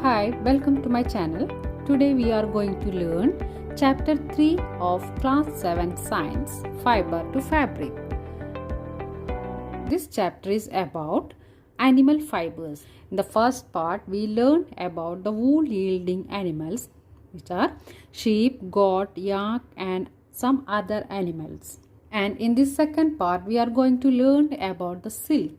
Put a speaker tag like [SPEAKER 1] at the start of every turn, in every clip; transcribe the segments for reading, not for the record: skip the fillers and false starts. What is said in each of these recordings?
[SPEAKER 1] Hi, welcome to my channel. Today we are going to learn chapter 3 of class 7 science, fiber to fabric. This chapter is about animal fibers. In the first part we learned about the wool yielding animals, which are sheep, goat, yak and some other animals. And in this second part we are going to learn about the silk.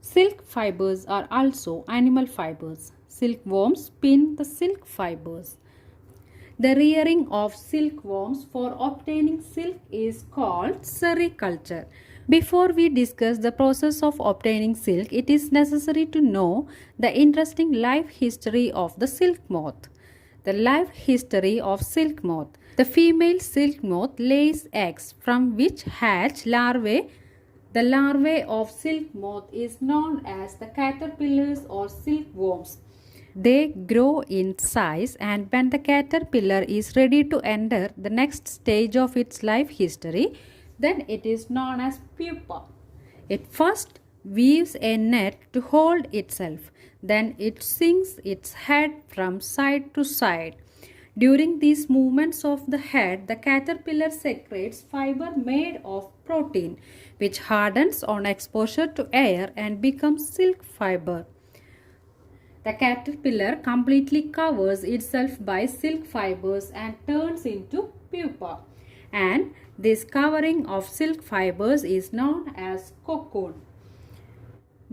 [SPEAKER 1] Silk fibers are also animal fibers. Silkworms spin the silk fibers. The rearing of silkworms for obtaining silk is called sericulture. Before we discuss the process of obtaining silk, it is necessary to know the interesting life history of the silk moth. The life history of silk moth. The female silk moth lays eggs from which hatch larvae. The larvae of silk moth is known as the caterpillars or silkworms. They grow in size, and when the caterpillar is ready to enter the next stage of its life history, then it is known as pupa. It first weaves a net to hold itself. Then it swings its head from side to side. During these movements of the head, the caterpillar secretes fiber made of protein, which hardens on exposure to air and becomes silk fiber. The caterpillar completely covers itself by silk fibers and turns into pupa. And this covering of silk fibers is known as cocoon.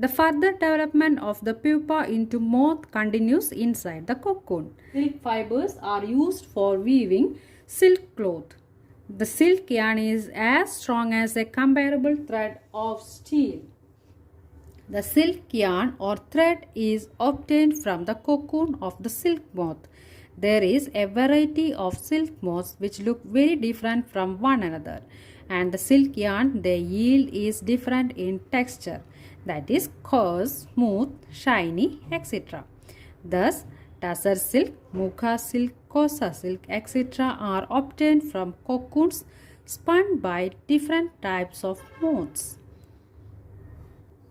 [SPEAKER 1] The further development of the pupa into moth continues inside the cocoon. Silk fibers are used for weaving silk cloth. The silk yarn is as strong as a comparable thread of steel. The silk yarn or thread is obtained from the cocoon of the silk moth. There is a variety of silk moths which look very different from one another, and the silk yarn they yield is different in texture, that is coarse, smooth, shiny, etc. Thus, tussar silk, mukha silk, kosa silk, etc. are obtained from cocoons spun by different types of moths.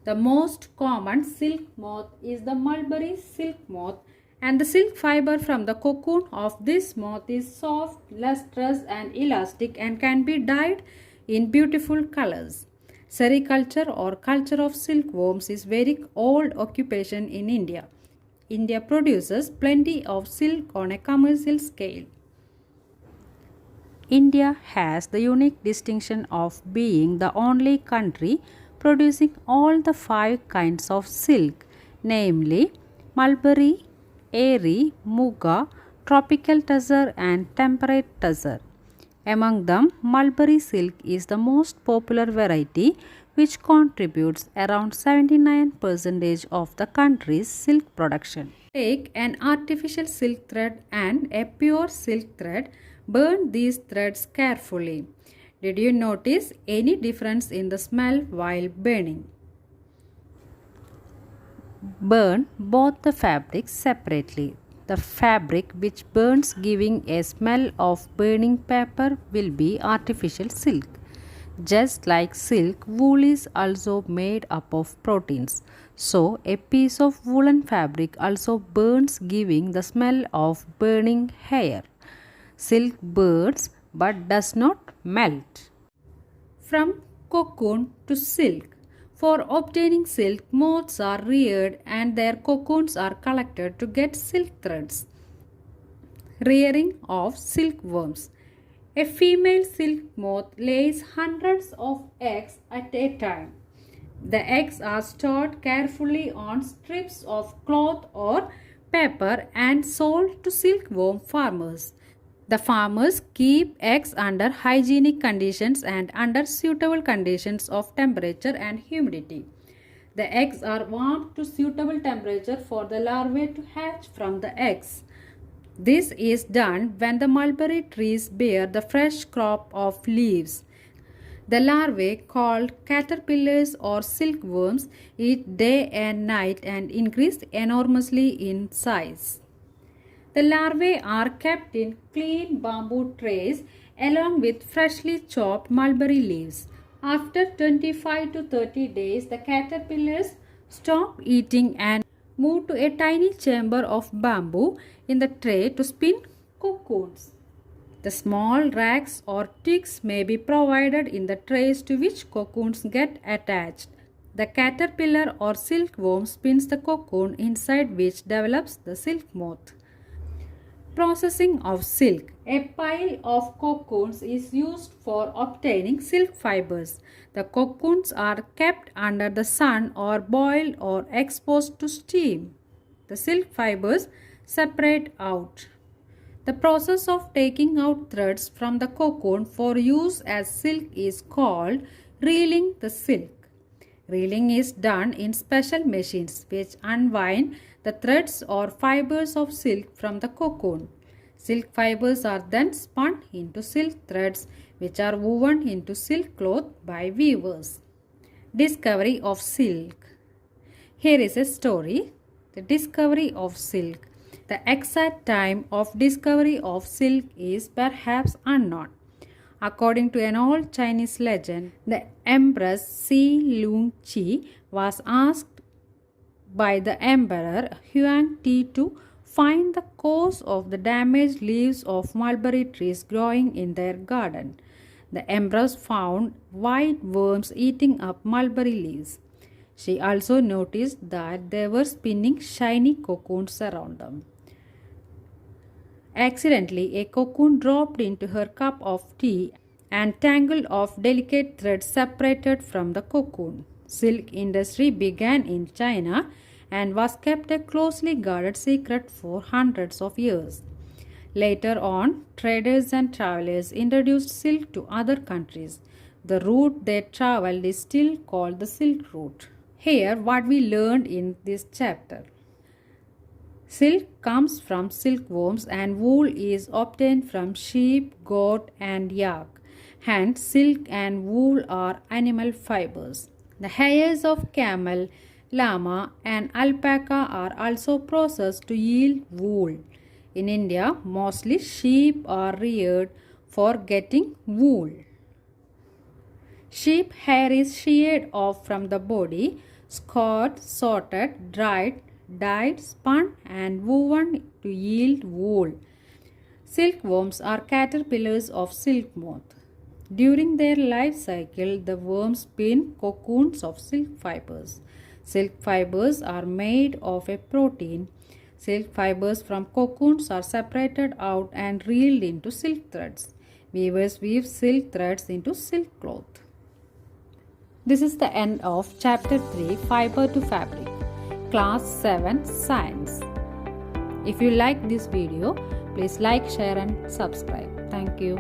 [SPEAKER 1] The most common silk moth is the mulberry silk moth, and the silk fiber from the cocoon of this moth is soft, lustrous and elastic and can be dyed in beautiful colors. Sericulture or culture of silkworms is very old occupation in India. India produces plenty of silk on a commercial scale. India has the unique distinction of being the only country producing all the 5 kinds of silk, namely mulberry, airy, muga, tropical tussar and temperate tussar. Among them, mulberry silk is the most popular variety, which contributes around 79% of the country's silk production. Take an artificial silk thread and a pure silk thread. Burn these threads carefully. Did you notice any difference in the smell while burning? Burn both the fabrics separately. The fabric which burns giving a smell of burning paper will be artificial silk. Just like silk, wool is also made up of proteins. So, a piece of woolen fabric also burns giving the smell of burning hair. Silk burns but does not melt. From cocoon to silk. For obtaining silk, moths are reared and their cocoons are collected to get silk threads. Rearing of silkworms. A female silk moth lays hundreds of eggs at a time. The eggs are stored carefully on strips of cloth or paper and sold to silkworm farmers. The farmers keep eggs under hygienic conditions and under suitable conditions of temperature and humidity. The eggs are warmed to suitable temperature for the larvae to hatch from the eggs. This is done when the mulberry trees bear the fresh crop of leaves. The larvae, called caterpillars or silkworms, eat day and night and increase enormously in size. The larvae are kept in clean bamboo trays along with freshly chopped mulberry leaves. After 25 to 30 days, the caterpillars stop eating and move to a tiny chamber of bamboo in the tray to spin cocoons. The small racks or twigs may be provided in the trays to which cocoons get attached. The caterpillar or silkworm spins the cocoon inside which develops the silk moth. Processing of silk. A pile of cocoons is used for obtaining silk fibers. The cocoons are kept under the sun or boiled or exposed to steam. The silk fibers separate out. The process of taking out threads from the cocoon for use as silk is called reeling the silk. Reeling is done in special machines which unwind the threads or fibers of silk from the cocoon. Silk fibers are then spun into silk threads which are woven into silk cloth by weavers. Discovery of silk. Here is a story. The discovery of silk. The exact time of discovery of silk is perhaps unknown. According to an old Chinese legend, the Empress Si Lung Qi was asked by the Emperor Huang Ti to find the cause of the damaged leaves of mulberry trees growing in their garden. The Empress found white worms eating up mulberry leaves. She also noticed that they were spinning shiny cocoons around them. Accidentally, a cocoon dropped into her cup of tea and tangle of delicate threads separated from the cocoon. Silk industry began in China and was kept a closely guarded secret for hundreds of years. Later on, traders and travelers introduced silk to other countries. The route they traveled is still called the Silk Route. Here, what we learned in this chapter. Silk comes from silkworms and wool is obtained from sheep, goat and yak. Hence, silk and wool are animal fibers. The hairs of camel, llama and alpaca are also processed to yield wool. In India, mostly sheep are reared for getting wool. Sheep hair is sheared off from the body, scoured, sorted, dried, dyed, spun and woven to yield wool. Silkworms are caterpillars of silk moth. During their life cycle, the worms spin cocoons of silk fibers. Silk fibers are made of a protein. Silk fibers from cocoons are separated out and reeled into silk threads. Weavers weave silk threads into silk cloth. This is the end of Chapter 3, Fiber to Fabric. Class 7 Science. If you like this video, please like, share and subscribe. Thank you.